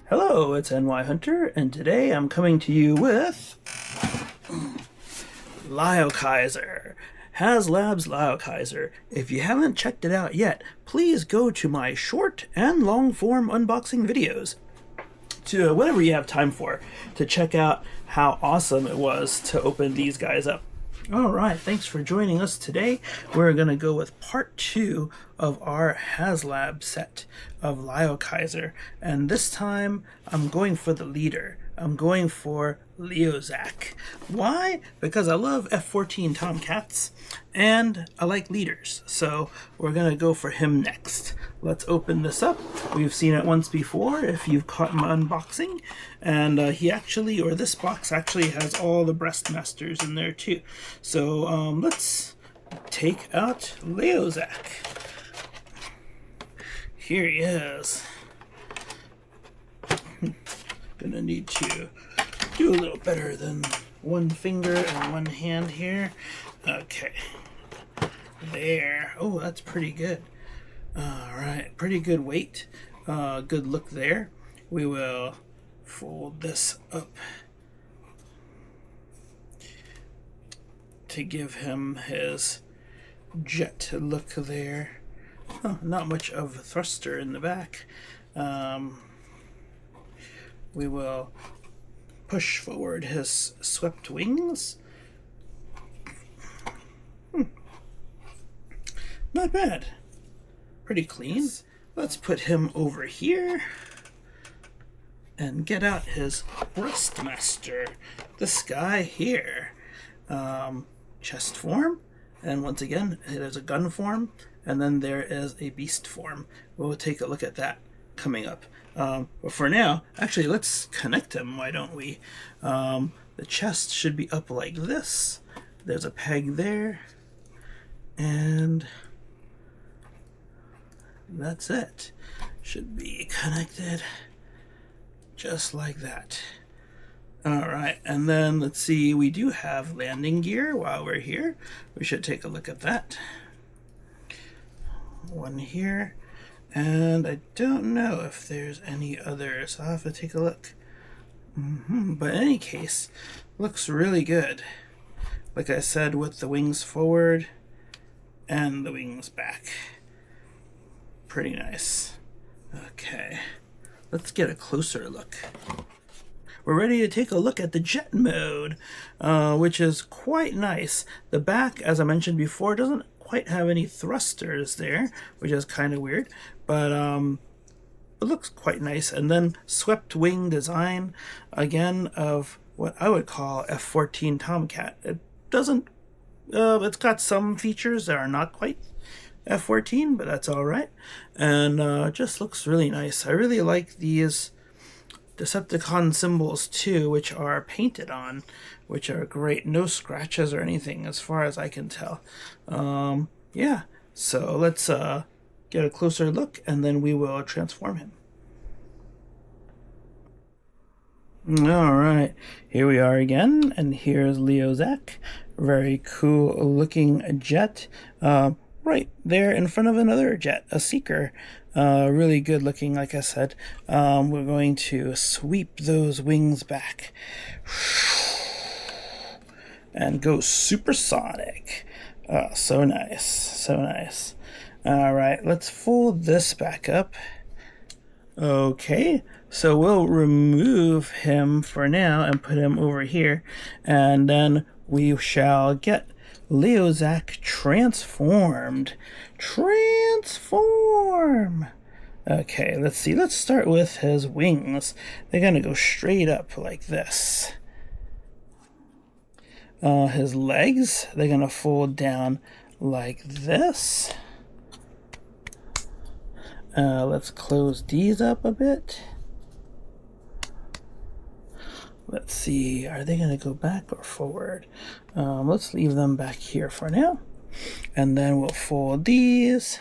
Hello, it's NYHunter, and today I'm coming to you with Liokaiser, HasLab's Liokaiser. If you haven't checked it out yet, please go to my short and long form unboxing videos, to whatever you have time for, to check out how awesome it was to open these guys up. Alright, thanks for joining us today. We're going to go with part 2 of our HasLab set of Liokaiser. And this time, I'm going for the leader. I'm going for Leozack. Why? Because I love F-14 Tomcats, and I like leaders. So we're going to go for him next. Let's open this up. We've seen it once before if you've caught my unboxing. And this box actually has all the breastmasters in there too. So let's take out Leozack. Here he is. Gonna need to do a little better than one finger and one hand here. Okay. There. Oh, that's pretty good. Alright, pretty good weight. Good look there. We will fold this up to give him his jet look there. Oh, not much of a thruster in the back. We will push forward his swept wings. Not bad. Pretty clean. Let's put him over here and get out his breastmaster. This guy here. Chest form. And once again, there's a gun form. And then there is a beast form. We'll take a look at that coming up. But for now, actually, let's connect him, why don't we? The chest should be up like this. There's a peg there. And that's it. Should be connected just like that. Alright, and then let's see, we do have landing gear while we're here. We should take a look at that. One here. And I don't know if there's any others. I'll have to take a look. But in any case, looks really good. Like I said, with the wings forward and the wings back. Pretty nice. Okay, let's get a closer look. We're ready to take a look at the jet mode, which is quite nice. The back, as I mentioned before, doesn't quite have any thrusters there, which is kind of weird, but it looks quite nice. And then swept wing design, again, of what I would call F-14 Tomcat. It doesn't, it's got some features that are not quite F-14, but that's all right. And just looks really nice. I really like these Decepticon symbols too, which are painted on, which are great. No scratches or anything as far as I can tell. Yeah, so let's get a closer look and then we will transform him. Alright, here we are again, and here's Leozack. Very cool looking jet. Right there in front of another jet, a Seeker. Really good looking, like I said. We're going to sweep those wings back and go supersonic. Oh, so nice, so nice. All right, let's fold this back up. Okay, so we'll remove him for now and put him over here, and then we shall get Leozack transformed. Transform! Okay, let's see. Let's start with his wings. They're gonna go straight up like this. His legs, they're gonna fold down like this. Let's close these up a bit. Let's see, are they going to go back or forward? Let's leave them back here for now. And then we'll fold these,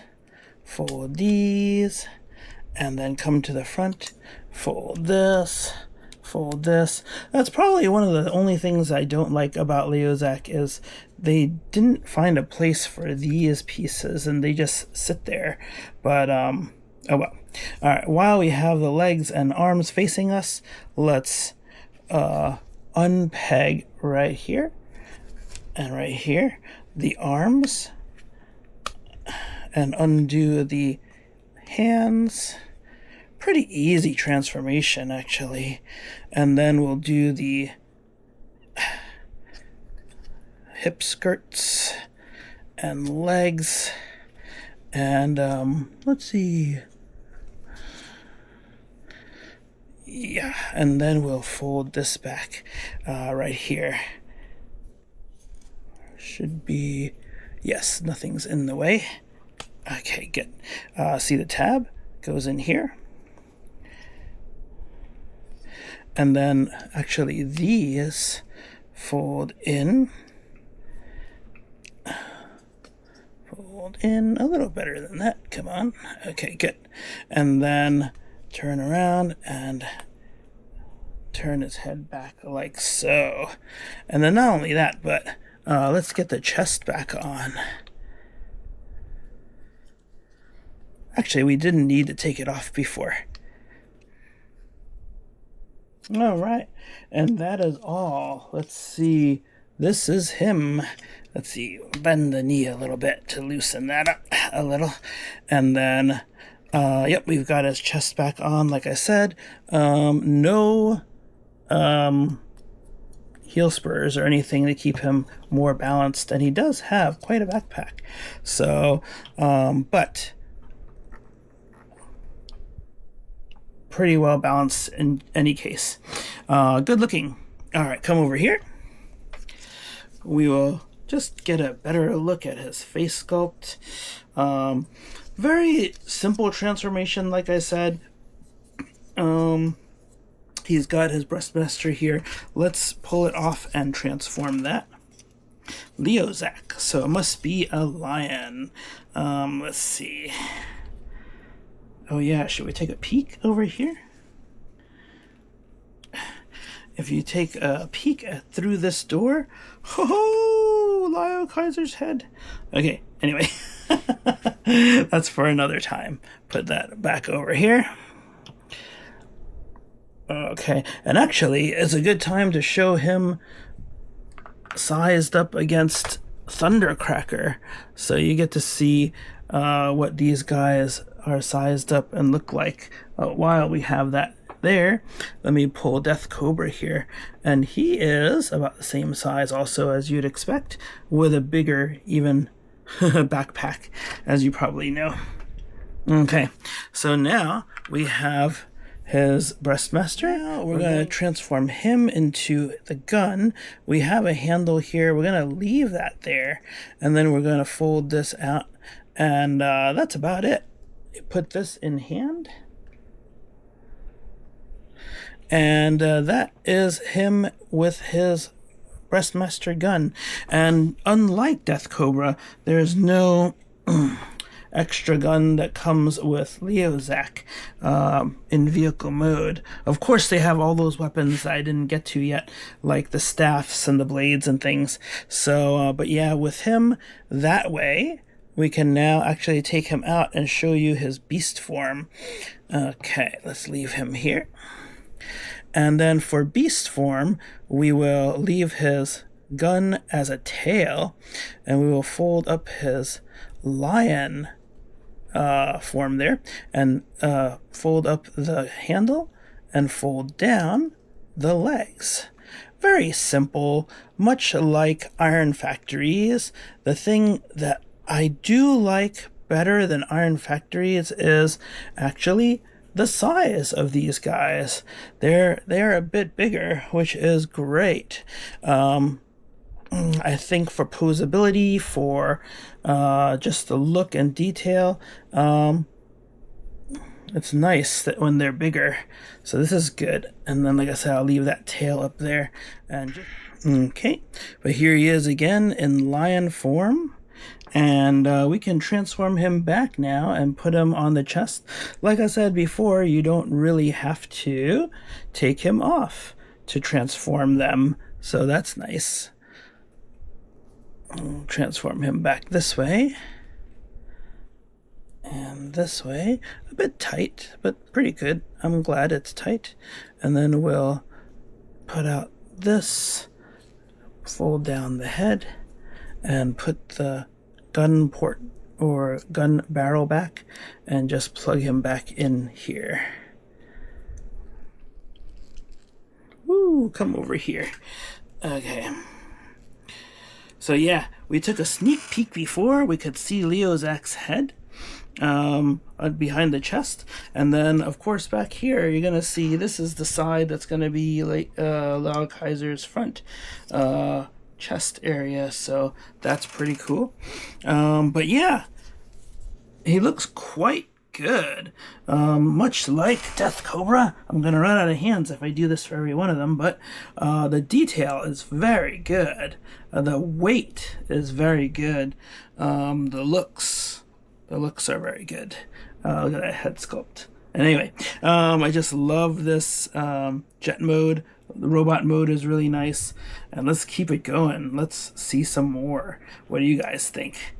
and then come to the front, fold this, fold this. That's probably one of the only things I don't like about Leozack is they didn't find a place for these pieces and they just sit there. But Oh well. All right, while we have the legs and arms facing us, let's unpeg right here and right here the arms and undo the hands. Pretty easy transformation, actually. And then we'll do the hip skirts and legs. And let's see. Yeah, and then we'll fold this back right here. Should be, yes, nothing's in the way. Okay, good. See the tab goes in here. And then actually these fold in. Fold in a little better than that. Come on. Okay, good. And then turn around and turn his head back like so. And then not only that, but let's get the chest back on. Actually, we didn't need to take it off before. All right, and that is all. Let's see. This is him. Let's see. Bend the knee a little bit to loosen that up a little. And then, yep, we've got his chest back on, like I said. No heel spurs or anything to keep him more balanced. And he does have quite a backpack. So, but pretty well balanced in any case. Good looking. All right, come over here. We will just get a better look at his face sculpt. Very simple transformation, like I said. He's got his breastmaster here. Let's pull it off and transform that. Leozack, so it must be a lion. Let's see. Oh yeah, should we take a peek over here? If you take a peek through this door, ho-ho, Liokaiser's head. Okay, anyway, that's for another time. Put that back over here. Okay, and actually, it's a good time to show him sized up against Thundercracker, so you get to see what these guys are sized up and look like. While we have that there, let me pull Death Cobra here, and he is about the same size also as you'd expect, with a bigger even backpack, as you probably know. Okay, so now we have his breastmaster. Now we're going to transform him into the gun. We have a handle here. We're going to leave that there, and then we're going to fold this out, and that's about it. Put this in hand, and that is him with his breastmaster gun. And unlike Death Cobra, there's no extra gun that comes with Leozack in vehicle mode. Of course, they have all those weapons that I didn't get to yet, like the staffs and the blades and things. So, but yeah, with him that way, we can now actually take him out and show you his beast form. Okay, let's leave him here. And then for beast form, we will leave his gun as a tail, and we will fold up his lion form there, and fold up the handle, and fold down the legs. Very simple, much like Iron Factories. The thing that I do like better than Iron Factories is actually the size of these guys. They're a bit bigger, which is great. I think for posability, for just the look and detail, it's nice that when they're bigger. So this is good. And then, like I said, I'll leave that tail up there. And okay, but here he is again in lion form. And we can transform him back now and put him on the chest. Like I said before, you don't really have to take him off to transform them. So that's nice. I'll transform him back this way. And this way. A bit tight, but pretty good. I'm glad it's tight. And then we'll put out this, fold down the head, and put the gun port or gun barrel back, and just plug him back in here. Woo, come over here. Okay. So yeah, we took a sneak peek before. We could see Leozack's head behind the chest, and then of course back here you're gonna see this is the side that's gonna be like Leokaiser's front chest area, so that's pretty cool. But yeah, he looks quite good. Much like Death Cobra, I'm gonna run out of hands if I do this for every one of them, but the detail is very good. The weight is very good. The looks are very good. Look at that head sculpt. Anyway, I just love this jet mode. The robot mode is really nice, and let's keep it going. Let's see some more. What do you guys think?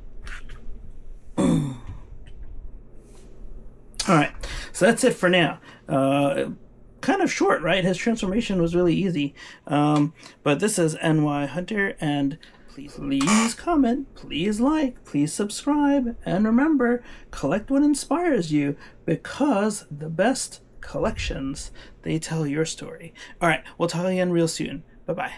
Alright, so that's it for now. Kind of short, right? His transformation was really easy. But this is NYHunter, and please comment, please like, please subscribe, and remember, collect what inspires you, because the best collections, they tell your story. Alright, we'll talk again real soon. Bye-bye.